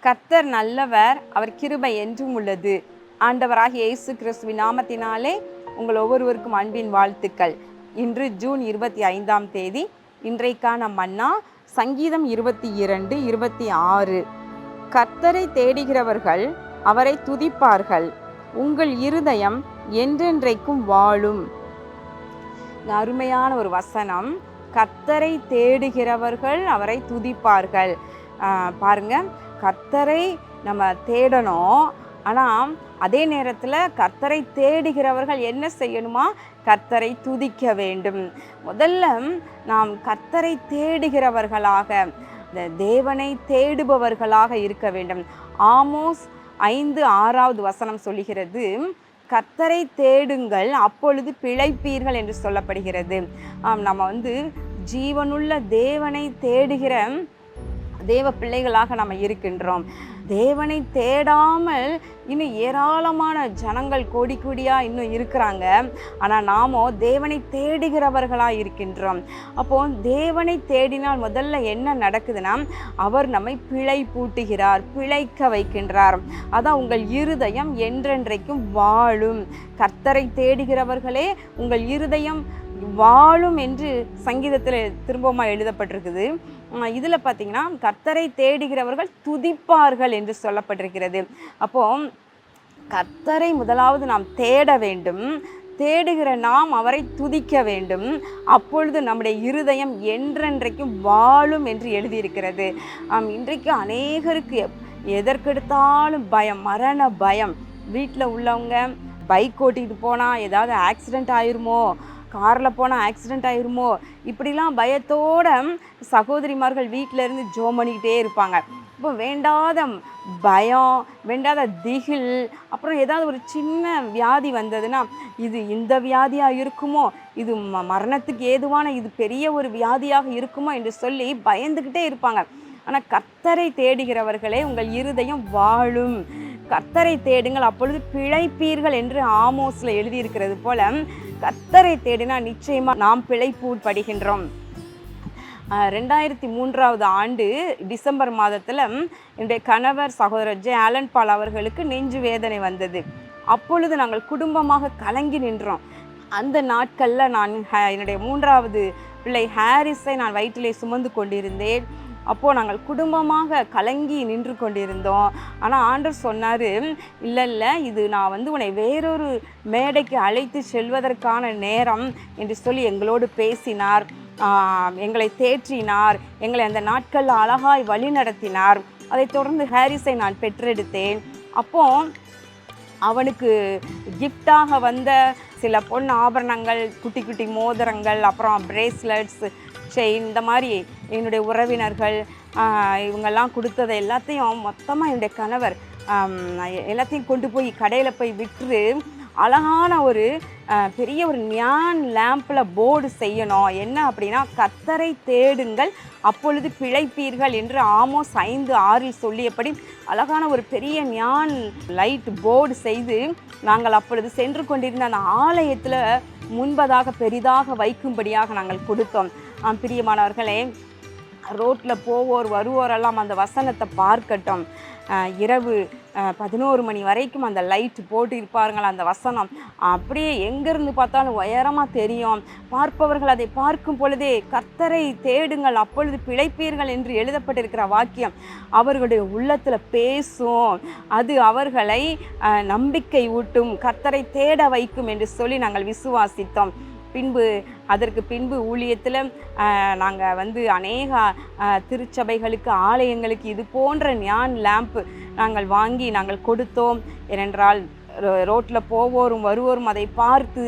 கர்த்தர் நல்லவர், அவர் கிருபை என்றும் உள்ளது. ஆண்டவராகிய இயேசு கிறிஸ்துவின் நாமத்தினாலே உங்கள் ஒவ்வொருவருக்கும் அன்பின் வாழ்த்துக்கள். இன்று ஜூன் 25ஆம் தேதி. இன்றைக்கான மன்னா சங்கீதம் 22:26. கர்த்தரை தேடுகிறவர்கள் அவரை துதிப்பார்கள், உங்கள் இருதயம் என்றென்றைக்கும் வாழும். அருமையான ஒரு வசனம். கர்த்தரை தேடுகிறவர்கள் அவரை துதிப்பார்கள். பாருங்க, கர்த்தரை நம்ம தேடணும். ஆனால் அதே நேரத்தில் கர்த்தரை தேடுகிறவர்கள் என்ன செய்யணுமா? கர்த்தரை துதிக்க வேண்டும். முதல்ல நாம் கர்த்தரை தேடுகிறவர்களாக, தேவனை தேடுபவர்களாக இருக்க வேண்டும். ஆமோஸ் 5:6 வசனம் சொல்லுகிறது, கர்த்தரை தேடுங்கள் அப்பொழுது பிழைப்பீர்கள் என்று சொல்லப்படுகிறது. நம்ம ஜீவனுள்ள தேவனை தேடுகிற தேவ பிள்ளைகளாக நம்ம இருக்கின்றோம். தேவனை தேடாமல் இன்னும் ஏராளமான ஜனங்கள் கோடி கோடியாக இன்னும் இருக்கிறாங்க. ஆனால் நாமோ தேவனை தேடுகிறவர்களாக இருக்கின்றோம். அப்போ தேவனை தேடினால் முதல்ல என்ன நடக்குதுன்னா, அவர் நம்மை பிழை பூட்டுகிறார், பிழைக்க வைக்கின்றார். அதான் உங்கள் இருதயம் என்றென்றைக்கும் வாழும். கர்த்தரை தேடுகிறவர்களே உங்கள் இருதயம் வாழும் என்று சங்கீதத்தில் திரும்பமாக எழுதப்பட்டிருக்குது. இதில் பார்த்தீங்கன்னா, கர்த்தரை தேடுகிறவர்கள் துதிப்பார்கள் என்று சொல்லப்பட்டிருக்கிறது. அப்போ கர்த்தரை முதலாவது நாம் தேட வேண்டும். தேடுகிற நாம் அவரை துதிக்க வேண்டும். அப்பொழுது நம்முடைய இருதயம் என்றென்றைக்கும் வாழும் என்று எழுதியிருக்கிறது. இன்றைக்கு அநேகருக்கு எதற்கெடுத்தாலும் பயம், மரண பயம். வீட்டில் உள்ளவங்க பைக் ஓட்டிகிட்டு போனால் ஏதாவது ஆக்சிடெண்ட் ஆயிருமோ, காரில் போனால் ஆக்சிடெண்ட் ஆயிருமோ, இப்படிலாம் பயத்தோட சகோதரிமார்கள் வீட்டில் இருந்து ஜோம் பண்ணிக்கிட்டே இருப்பாங்க. இப்போ வேண்டாத பயம், வேண்டாத திகில், அப்புறம் ஏதாவது ஒரு சின்ன வியாதி வந்ததுன்னா, இது இந்த வியாதியாக இருக்குமோ, இது மரணத்துக்கு ஏதுவான இது பெரிய ஒரு வியாதியாக இருக்குமோ என்று சொல்லி பயந்துக்கிட்டே இருப்பாங்க. ஆனால் கர்த்தரை தேடுகிறவர்களே உங்கள் இருதயம் வாழும். கர்த்தரை தேடுங்கள் அப்பொழுது பிழைப்பீர்கள் என்று ஆமோஸில் எழுதியிருக்கிறது போல, கர்த்தரை தேடினா நிச்சயமாக நாம் பிழைப்பூட்படுகின்றோம். 2003 ஆண்டு டிசம்பர் மாதத்தில் என்னுடைய கணவர் சகோதரர் ஜே ஆலன் பால் அவர்களுக்கு நெஞ்சு வேதனை வந்தது. அப்பொழுது நாங்கள் குடும்பமாக கலங்கி நின்றோம். அந்த நாட்களில் நான் என்னுடைய 3வது பிள்ளை ஹாரிஸை நான் வயிற்றிலே சுமந்து கொண்டிருந்தேன். அப்போது நாங்கள் குடும்பமாக கலங்கி நின்று கொண்டிருந்தோம். ஆனால் ஆண்டவர் சொன்னார், இல்லை இது நான் உன்னை வேறொரு மேடைக்கு அழைத்து செல்வதற்கான நேரம் என்று சொல்லி எங்களோடு பேசினார். எங்களை தேற்றினார். எங்களை அந்த நாட்களில் அழகாய் வழி நடத்தினார். அதைத் தொடர்ந்து ஹாரிஸை நான் பெற்றெடுத்தேன். அப்போ அவனுக்கு கிஃப்டாக வந்த சில பொன் ஆபரணங்கள், குட்டி குட்டி மோதிரங்கள், அப்புறம் பிரேஸ்லெட்ஸ், செயின், இந்த மாதிரி என்னுடைய உறவினர்கள் இவங்கெல்லாம் கொடுத்ததை எல்லாத்தையும் மொத்தமாக என்னுடைய கணவர் எல்லாத்தையும் கொண்டு போய் கடையில் போய் விற்று அழகான ஒரு பெரிய ஒரு நியான் லேம்பில் போர்டு செய்யணும். என்ன அப்படின்னா, கர்த்தரை தேடுங்கள் அப்பொழுது பிழைப்பீர்கள் என்று ஆமோஸ் 5:6 சொல்லியபடி அழகான ஒரு பெரிய நியான் லைட் போர்டு செய்து நாங்கள் அப்பொழுது சென்று கொண்டிருந்த அந்த ஆலயத்தில் முன்பதாக பெரிதாக வைக்கும்படியாக நாங்கள் கொடுத்தோம். பிரியமானவர்களே, ரோட்டில் போவோர் வருவோரெல்லாம் அந்த வசனத்தை பார்க்கட்டும். இரவு 11 மணி வரைக்கும் அந்த லைட் போட்டு இருப்பார்கள். அந்த வசனம் அப்படியே எங்கேருந்து பார்த்தாலும் உயரமாக தெரியும். பார்ப்பவர்கள் அதை பார்க்கும் பொழுதே கர்த்தரை தேடுங்கள் அப்பொழுது பிழைப்பீர்கள் என்று எழுதப்பட்டிருக்கிற வாக்கியம் அவர்களுடைய உள்ளத்தில் பேசும். அது அவர்களை நம்பிக்கை ஊட்டும், கர்த்தரை தேட வைக்கும் என்று சொல்லி நாங்கள் விசுவாசித்தோம். அதற்கு பின்பு ஊழியத்தில் நாங்கள் அநேக திருச்சபைகளுக்கு, ஆலயங்களுக்கு இது போன்ற நியான் லேம்ப் நாங்கள் வாங்கி நாங்கள் கொடுத்தோம். ஏனென்றால் ரோட்டில் போவோரும் வருவோரும் அதை பார்த்து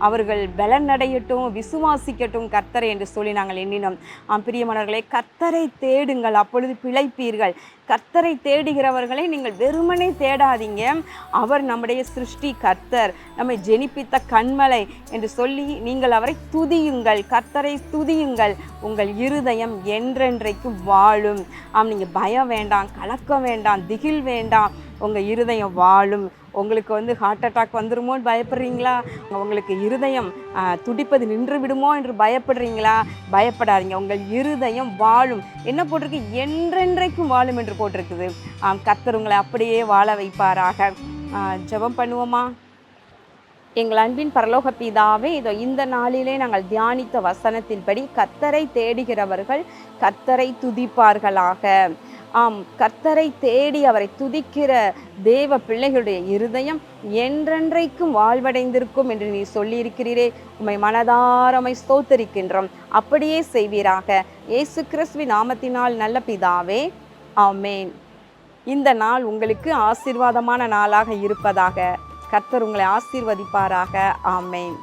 அவர்கள் பலனடையட்டும், விசுவாசிக்கட்டும் கர்த்தரை என்று சொல்லி நாங்கள் எண்ணினோம். பிரியமானவர்களே, கர்த்தரை தேடுங்கள் அப்பொழுது பிழைப்பீர்கள். கர்த்தரை தேடுகிறவர்களை நீங்கள் வெறுமனே தேடாதீங்க. அவர் நம்முடைய சிருஷ்டி கர்த்தர், நம்மை ஜெனிப்பித்த கண்மலை என்று சொல்லி நீங்கள் அவரை துதியுங்கள். கர்த்தரை துதியுங்கள், உங்கள் இருதயம் என்றென்றைக்கும் வாழும். நீங்கள் பயம் வேண்டாம், கலக்கம் வேண்டாம், திகில் வேண்டாம். உங்கள் இருதயம் வாழும். உங்களுக்கு வந்து ஹார்ட் அட்டாக் வந்துருமோன்னு பயப்படுறீங்களா? உங்களுக்கு இருதயம் துடிப்பது நின்று விடுமோ என்று பயப்படுறீங்களா? பயப்படாதீங்க. உங்கள் இருதயம் வாழும். என்ன போட்டிருக்கு? என்றென்றைக்கும் வாழும் என்று போட்டிருக்குது. கர்த்தர் உங்களை அப்படியே வாழ வைப்பாராக. ஜெபம் பண்ணுவோமா? எங்கள் அன்பின் பரலோக பிதாவே, இதோ இந்த நாளிலே நாங்கள் தியானித்த வசனத்தின்படி கர்த்தரை தேடுகிறவர்கள் கர்த்தரை துதிப்பார்களாக. கர்த்தரை தேடி அவரை துதிக்கிற தேவ பிள்ளைகளுடைய இருதயம் என்றென்றைக்கும் வாழ்வடைந்திருக்கும் என்று நீ சொல்லியிருக்கிறீரே. உம்மை மனதாரமை ஸ்தோத்தரிக்கின்றோம். அப்படியே செய்வீராக. இயேசு கிறிஸ்துவின் நாமத்தினால் நல்ல பிதாவே, ஆமேன். இந்த நாள் உங்களுக்கு ஆசீர்வாதமான நாளாக இருப்பதாக. கர்த்தர் உங்களை ஆசீர்வதிப்பாராக. ஆமேன்.